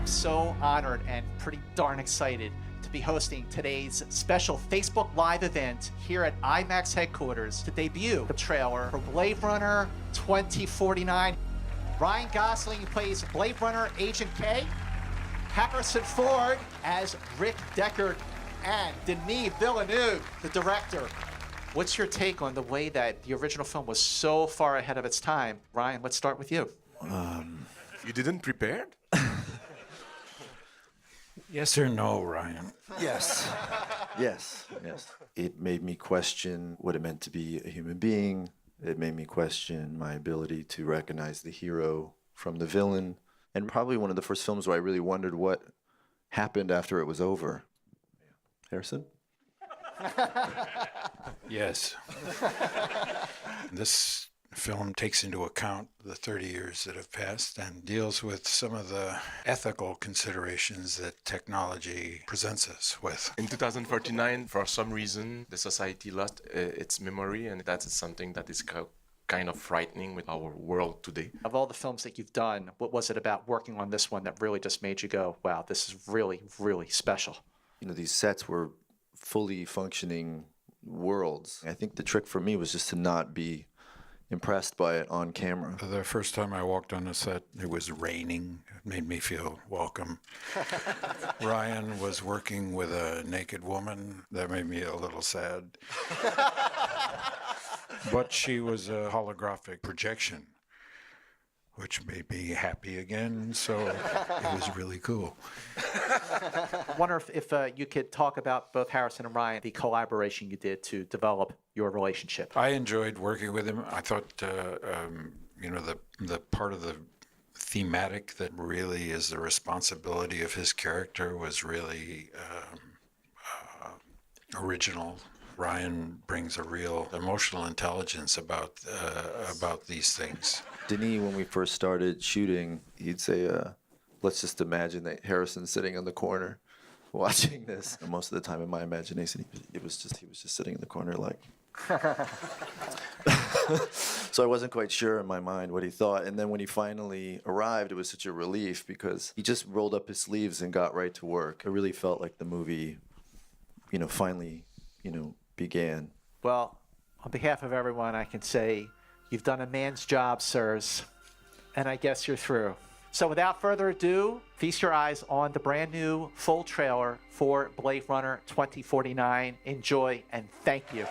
I'm so honored and pretty darn excited to be hosting today's special Facebook Live event here at IMAX headquarters to debut the trailer for Blade Runner 2049. Ryan Gosling plays Blade Runner Agent K, Harrison Ford as Rick Deckard, and Denis Villeneuve, the director. What's your take on the way that the original film was so far ahead of its time? Ryan, let's start with you. You didn't prepare? Yes or no, Ryan? Yes. Yes. It made me question what it meant to be a human being. It made me question my ability to recognize the hero from the villain. And probably one of the first films where I really wondered what happened after it was over. Harrison? Yes. This film takes into account the 30 years that have passed and deals with some of the ethical considerations that technology presents us with. In 2049, for some reason, the society lost its memory, and that is something that is kind of frightening with our world today. Of all the films that you've done, what was it about working on this one that really just made you go, wow, this is really, really special? You know, these sets were fully functioning worlds. I think the trick for me was just to not be impressed by it on camera. The first time I walked on the set, it was raining. It made me feel welcome. Ryan was working with a naked woman. That made me a little sad. But she was a holographic projection, which made me happy again, so it was really cool. I wonder if you could talk about both Harrison and Ryan, the collaboration you did to develop your relationship. I enjoyed working with him. I thought, the part of the thematic that really is the responsibility of his character was really original. Ryan brings a real emotional intelligence about these things. Denis, when we first started shooting, he'd say, let's just imagine that Harrison's sitting in the corner watching this. And most of the time in my imagination, he was just sitting in the corner like... So I wasn't quite sure in my mind what he thought. And then when he finally arrived, it was such a relief because he just rolled up his sleeves and got right to work. It really felt like the movie, finally, began. Well, on behalf of everyone, I can say you've done a man's job, sirs, and I guess you're through. So without further ado, feast your eyes on the brand new full trailer for Blade Runner 2049. Enjoy and thank you.